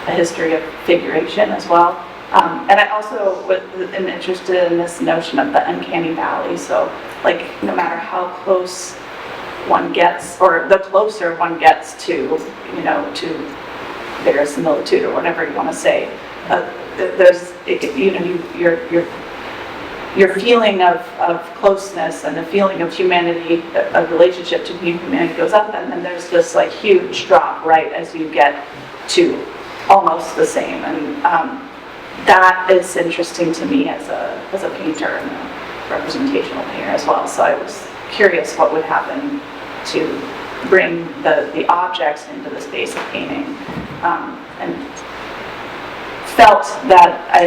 a history of figuration as well. And I also am interested in this notion of the uncanny valley. So like no matter how close one gets, or the closer one gets to, to verisimilitude or whatever you want to say, there's, your feeling of closeness and the feeling of humanity, a relationship to humanity goes up, and then there's this like huge drop right as you get to almost the same, and that is interesting to me as a painter and a representational painter as well. So I was curious what would happen to bring the objects into the space of painting, and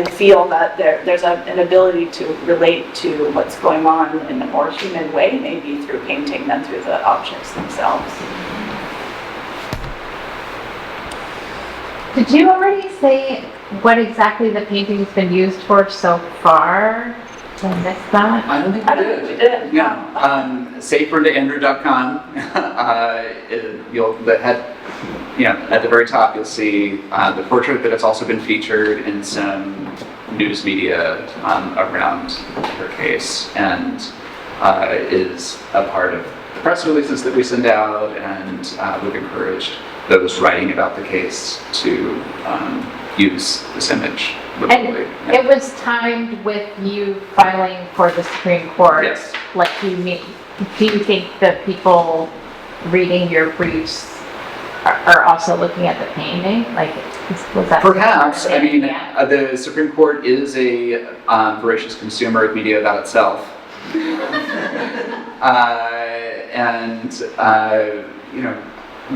feel that there's an ability to relate to what's going on in a more human way, maybe through painting than through the objects themselves. Did you already say what exactly the painting's been used for so far? Did I miss that? I don't think I we don't did. think we did. Yeah. Say BrendaAndrew.com. At the very top, you'll see the portrait, but it's also been featured in some news media around her case, and is a part of the press releases that we send out, and we've encouraged those writing about the case to use this image liberally. And it was timed with you filing for the Supreme Court. Yes. Like do you think the people reading your briefs are also looking at the painting? Like, was that? Perhaps. I mean, yeah. The Supreme Court is a voracious consumer of media about itself.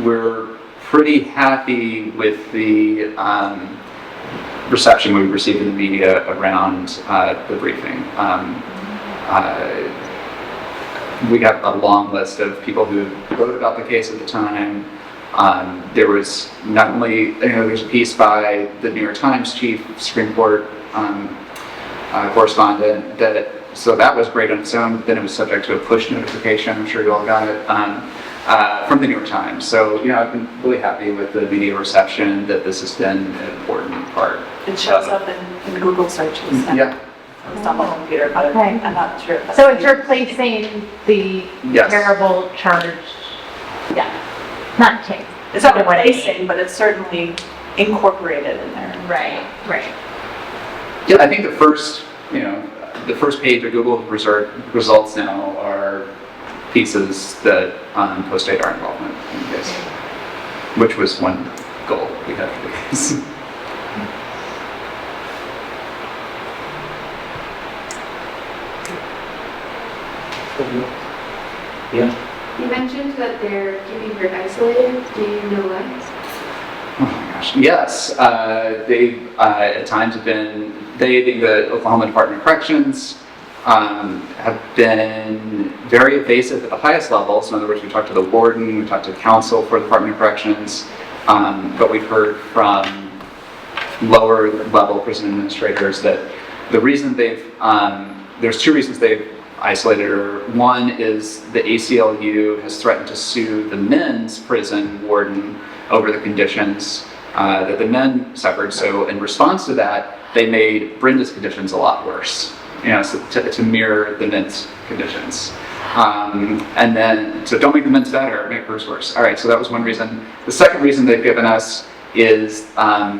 We're pretty happy with the reception we received in the media around the briefing. We got a long list of people who wrote about the case at the time. There was not only, there's a piece by the New York Times chief Supreme Court correspondent so that was great on its own. Then it was subject to a push notification. I'm sure you all got it from the New York Times. So I've been really happy with the media reception that this has been an important part. It shows up in Google searches. Yeah. It's on my computer, but Okay. I'm not sure. So it's replacing the Yes. terrible charge. Yeah. Not take. It's not replacing, but it's certainly incorporated in there. Right. Yeah, I think the first page of Google results now are pieces that post-date our involvement in this, which was one goal we had for this. Yeah. You mentioned that they're keeping her isolated. Do you know why? Oh my gosh. Yes, they at times have been, they being the Oklahoma Department of Corrections, have been very evasive at the highest levels. In other words, we talked to the warden, we talked to counsel for the Department of Corrections, but we've heard from lower level prison administrators that the reason there's two reasons they've isolated her. One is the ACLU has threatened to sue the men's prison warden over the conditions that the men suffered. So in response to that, they made Brenda's conditions a lot worse, so to mirror the men's conditions. And then, so don't make the men's better, make hers worse. All right, so that was one reason. The second reason they've given us is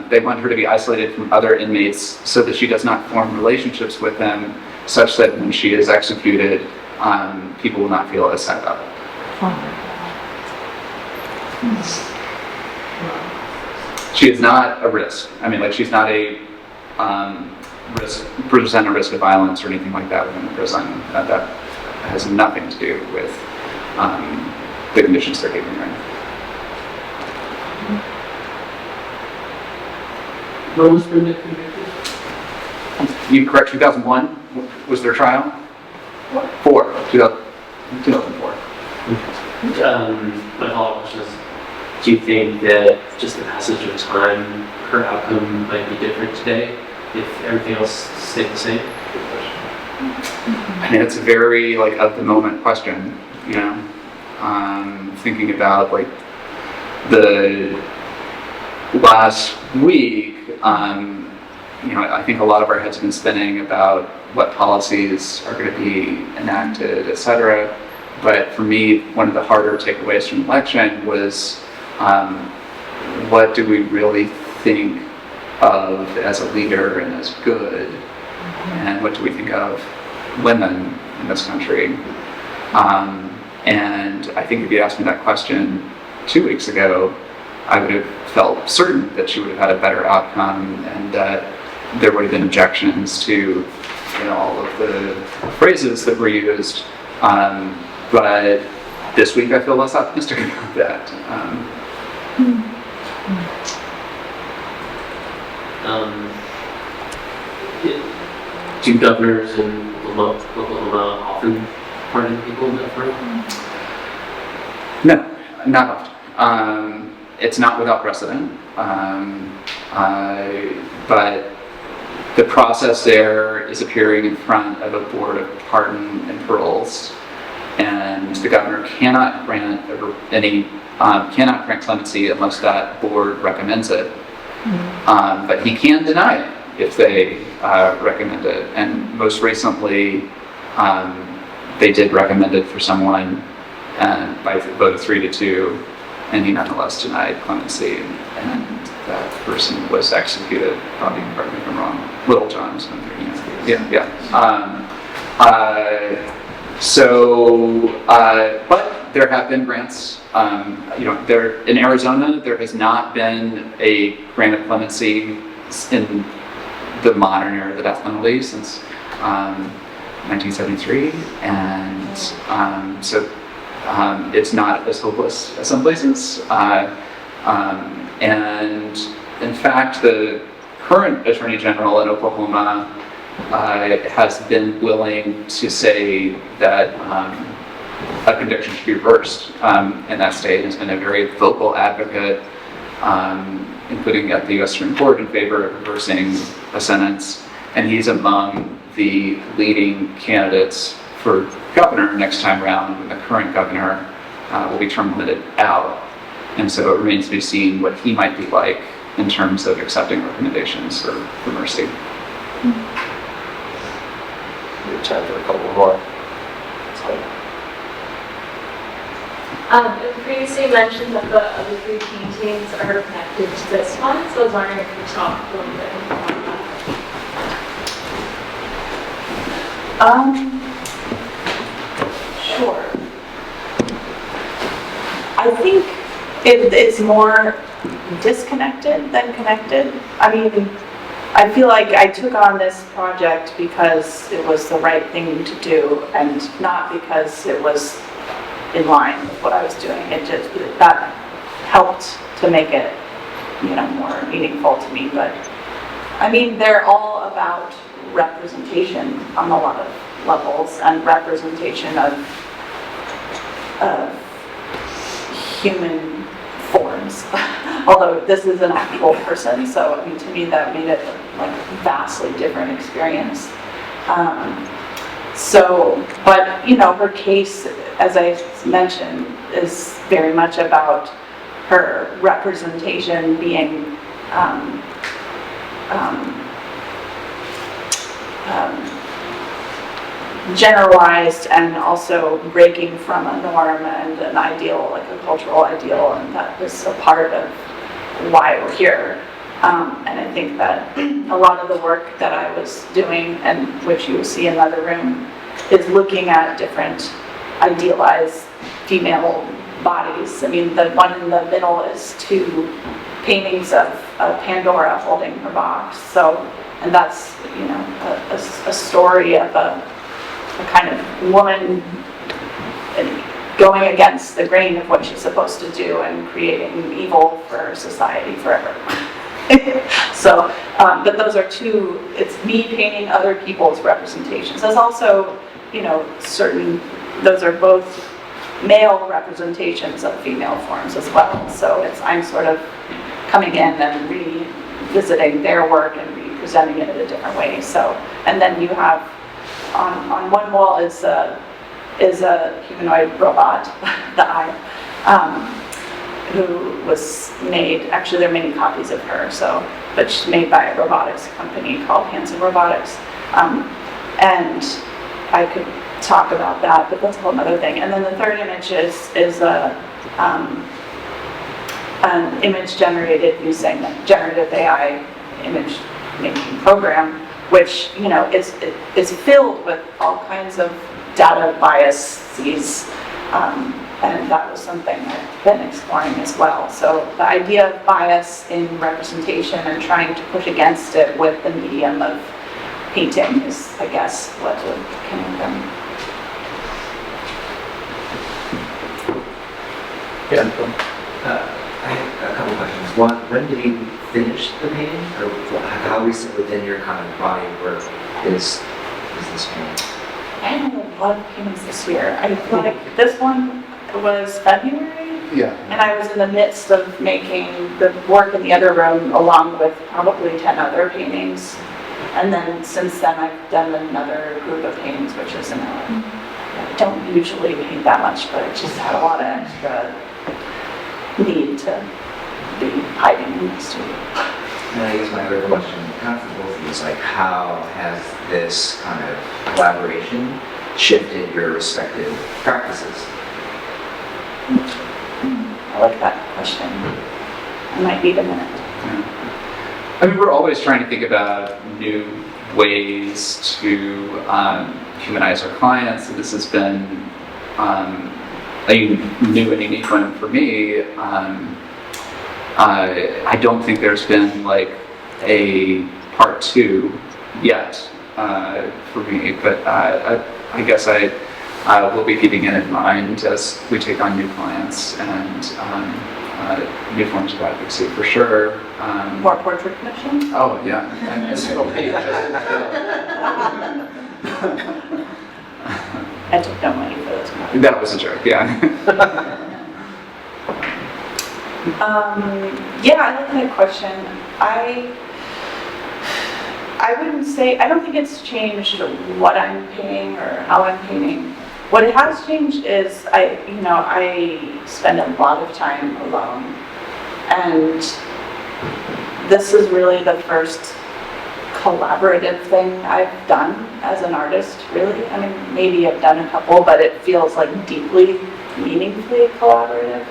they want her to be isolated from other inmates so that she does not form relationships with them, such that when she is executed, people will not feel as sad about it. She is not a risk. I mean, like, she's not a present a risk of violence or anything like that within the prison. That has nothing to do with the conditions they're keeping her in. When was Brenda convicted? You correct, 2001 was their trial? 2004. My follow-up question is, do you think that just the passage of time, her outcome might be different today if everything else stayed the same? I mean, it's a very, like, of the moment question, thinking about, like, the last week, I think a lot of our heads have been spinning about what policies are going to be enacted, etc. But for me, one of the harder takeaways from the election was what do we really think of as a leader and as good, and what do we think of women in this country? And I think if you asked me that question 2 weeks ago, I would have felt certain that she would have had a better outcome, and that there would have been objections to all of the phrases that were used. But this week I feel less optimistic about that. Do governors in Oklahoma often pardon people deferred? No, not often. It's not without precedent, but the process there is appearing in front of a board of pardon and paroles, and the governor cannot grant clemency unless that board recommends it. But he can deny it if they recommend it. And most recently, they did recommend it for someone, and by a vote of 3-2, and he nonetheless denied clemency, and that person was executed. Probably, correct me if I'm wrong. Little John. Yeah. But there have been grants. There in Arizona, there has not been a grant of clemency in the modern era of the death penalty since 1973, and so it's not as hopeless as some places. And in fact, the current Attorney General in Oklahoma has been willing to say that a conviction should be reversed in that state. Has been a very vocal advocate, including at the U.S. Supreme Court, in favor of reversing a sentence. And he's among the leading candidates for governor next time around, when the current governor will be term limited out. And so it remains to be seen what he might be like in terms of accepting recommendations for mercy. We have time for a couple more. You previously mentioned that the other three paintings are connected to this one, so I was wondering if you could talk a little bit more about that. Sure. I think it's more disconnected than connected. I mean, I feel like I took on this project because it was the right thing to do, and not because it was in line with what I was doing. That helped to make it, more meaningful to me. But I mean, they're all about representation on a lot of levels and representation of human forms. Although this is an actual person, so I mean, to me that made it like a vastly different experience. But you know, her case, as I mentioned, is very much about her representation being generalized and also breaking from a norm and an ideal, like a cultural ideal, and that was a part of why we're here. And I think that a lot of the work that I was doing, and which you will see in the other room, is looking at different idealized female bodies. I mean, the one in the middle is 2 paintings of Pandora holding her box. So, and that's, you know, a story of a kind of woman going against the grain of what she's supposed to do and creating evil for society forever. So, but those are 2, it's me painting other people's representations. There's also, you know, those are both male representations of female forms as well. So I'm sort of coming in and revisiting their work and representing it in a different way. So, and then you have, on one wall is a humanoid robot, the eye, who was made, actually there are many copies of her, but she's made by a robotics company called Hanson Robotics. And I could talk about that, but that's a whole other thing. And then the third image is an image generated using a generative AI image making program, which, you know, is filled with all kinds of data biases, and that was something I've been exploring as well. So the idea of bias in representation and trying to push against it with the medium of painting is, I guess, what came from. I have a couple questions. One, when did you finish the painting, or how recent within your kind of body of work is this painting? I had a lot of paintings this year. I feel like this one was February, Yeah. and I was in the midst of making the work in the other room along with probably 10 other paintings. And then since then I've done another group of paintings, which is I don't usually paint that much, but I just had a lot of extra need to be hiding in the studio. And I guess my other question, kind of for both of you, is like, how has this kind of collaboration shifted your respective practices? I like that question. I might need a minute. I mean, we're always trying to think about new ways to humanize our clients, and this has been a new and unique one for me. I don't think there's been like a part 2 yet for me, but I guess I will be keeping it in mind as we take on new clients and new forms of advocacy for sure. More portrait commission? Oh yeah. I took no money for this one. That was a joke, yeah. Yeah, I like that question. I wouldn't say, I don't think it's changed what I'm painting or how I'm painting. What it has changed is I spend a lot of time alone. And this is really the first collaborative thing I've done as an artist, really. I mean, maybe I've done a couple, but it feels like deeply, meaningfully collaborative.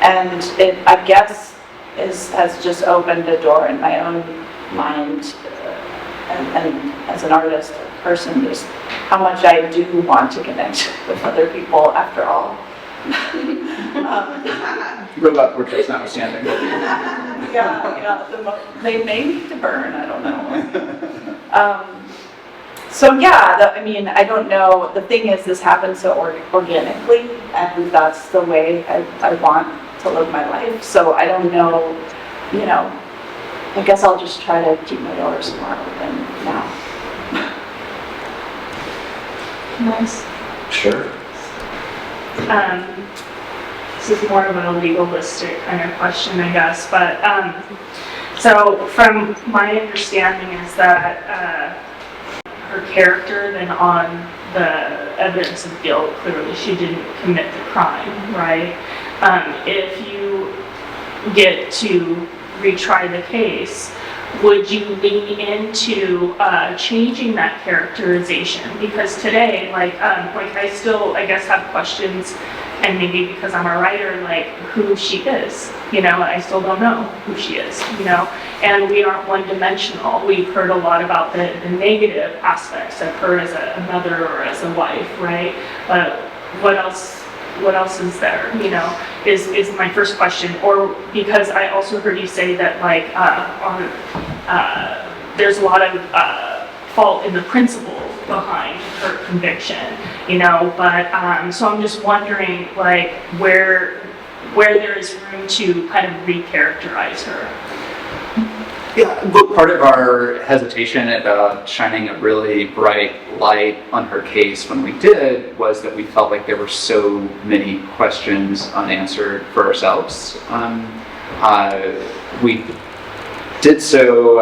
And it, I guess, has just opened a door in my own mind, and as an artist, a person, just how much I do want to connect with other people after all. Robot portraits notwithstanding. They may need to burn, I don't know. So yeah, I mean, I don't know, the thing is, this happens so organically, and that's the way I want to live my life. So I don't know, I guess I'll just try to keep my doors more open now. recognize? Sure. This is more of a legalistic kind of question, I guess, but, so from my understanding is that, her character then on the evidence of guilt, clearly she didn't commit the crime, right? If you get to retry the case, would you lean into changing that characterization? Because today, like I still, I guess, have questions, and maybe because I'm a writer, like who she is. You know, I still don't know who she is. You know, and we aren't one-dimensional. We've heard a lot about the negative aspects of her as a mother or as a wife, right? But what else? What else is there? You know, is my first question. Or because I also heard you say that like there's a lot of fault in the principle behind her conviction, you know, but so I'm just wondering like where there is room to kind of recharacterize her. Yeah, but part of our hesitation about shining a really bright light on her case when we did was that we felt like there were so many questions unanswered for ourselves. We did so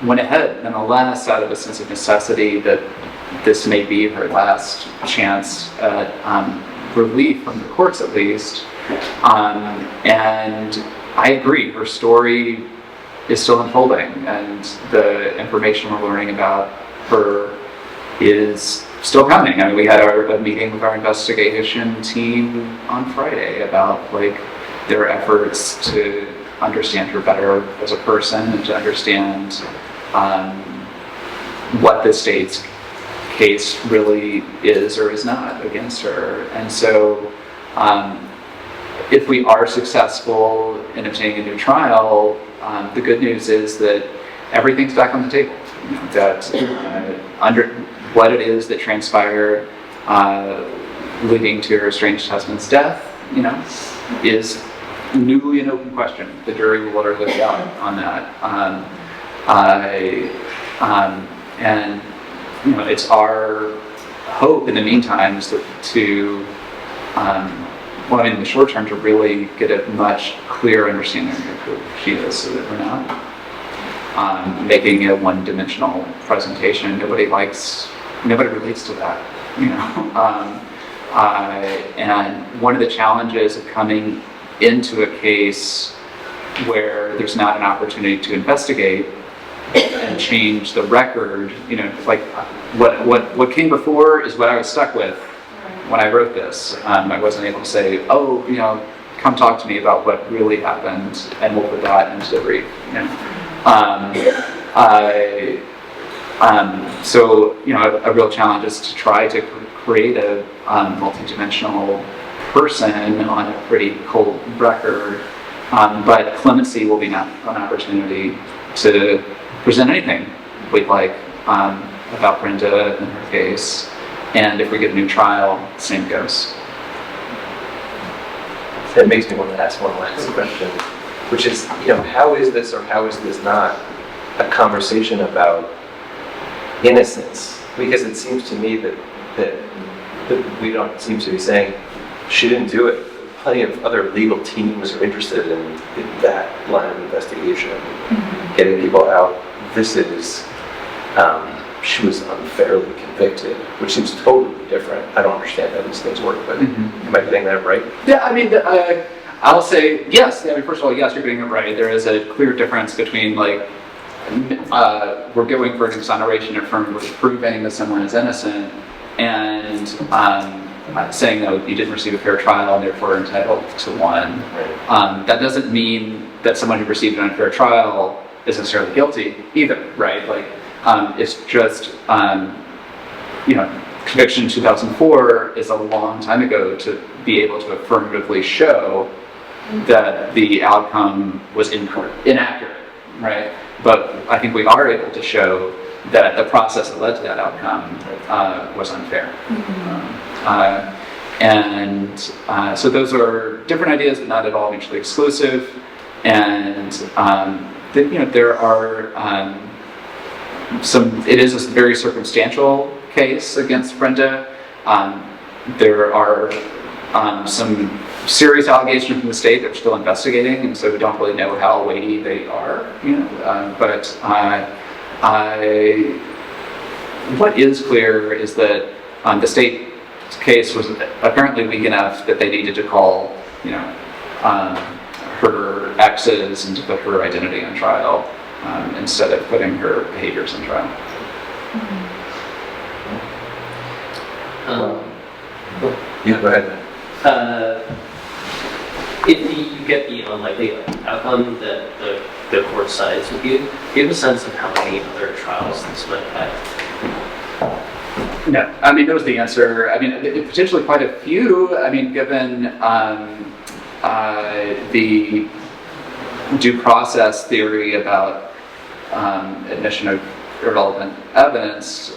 went ahead nonetheless out of a sense of necessity that this may be her last chance at relief from the courts at least. And I agree, her story is still unfolding, and the information we're learning about her is still coming. I mean, we had a meeting with our investigation team on Friday about like their efforts to understand her better as a person and to understand what the state's case really is or is not against her. And so if we are successful in obtaining a new trial, the good news is that everything's back on the table. You know, that under what it is that transpired leading to her estranged husband's death, you know, is newly an open question. The jury will let her live out on that. And you know, it's our hope in the meantime is to well, I mean, in the short term, to really get a much clearer understanding of who she is, so that we're not making a one-dimensional presentation. Nobody relates to that, you know. And one of the challenges of coming into a case where there's not an opportunity to investigate and change the record, you know, like what came before is what I was stuck with when I wrote this. I wasn't able to say, oh, you know, come talk to me about what really happened, and we'll put that into the brief. You know? So, you know, a real challenge is to try to create a multidimensional person on a pretty cold record. But clemency will be an opportunity to present anything we'd like about Brenda and her case. And if we get a new trial, same goes. That makes me want to ask one last question, which is, you know, how is this or how is this not a conversation about innocence? Because it seems to me that we don't seem to be saying she didn't do it. Plenty of other legal teams are interested in that line of investigation, getting people out. This is, she was unfairly convicted, which seems totally different. I don't understand how these things work, but am I getting that right? Yeah, I mean, I'll say yes. I mean, first of all, yes, you're getting it right. There is a clear difference between like we're going for an exoneration affirmatively proving that someone is innocent, and saying that you didn't receive a fair trial and therefore are entitled to one. Right. That doesn't mean that someone who received an unfair trial is necessarily guilty either, right? Like, it's just, you know, conviction 2004 is a long time ago to be able to affirmatively show that the outcome was inaccurate, right? But I think we are able to show that the process that led to that outcome was unfair. So those are different ideas, but not at all mutually exclusive. And you know, there are it is a very circumstantial case against Brenda. There are some serious allegations from the state that we're still investigating, and so we don't really know how weighty they are. What is clear is that the state case was apparently weak enough that they needed to call, her exes and to put her identity on trial instead of putting her behaviors on trial. Yeah, go ahead. If you get the unlikely outcome that the court sides with you, do you have a sense of how many other trials this might have? No, I mean, that was the answer. I mean, potentially quite a few. I mean, given the due process theory about admission of irrelevant evidence,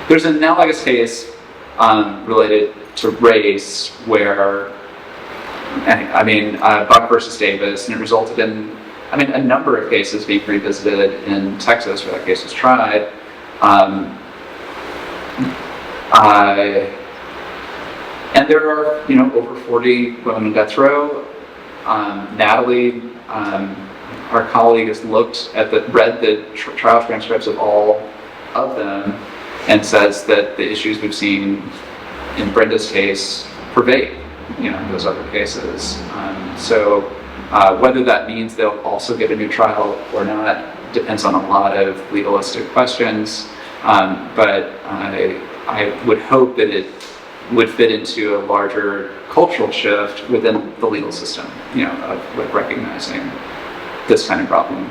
there's an analogous case related to race where, Buck versus Davis, and it resulted in, a number of cases being revisited in Texas where that case was tried. And there are, over 40 women on death row. Natalie, our colleague, has read the trial transcripts of all of them and says that the issues we've seen in Brenda's case pervade, those other cases. So whether that means they'll also get a new trial or not depends on a lot of legalistic questions. But I would hope that it would fit into a larger cultural shift within the legal system, of recognizing this kind of problem.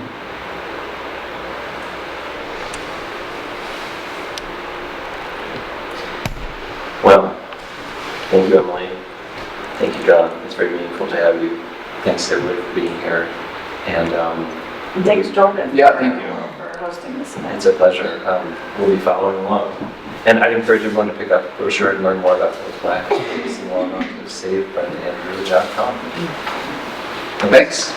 Well, thank you, Emily. Thank you, John. It's very meaningful to have you. Thanks, everybody, for being here. And Thanks, Jordan. Yeah, thank you. For hosting this event. it's a pleasure. We'll be following along. And I'd encourage everyone to pick up the brochure and learn more about what's black. Log on to SaveBrendaAndrew.com. Thanks.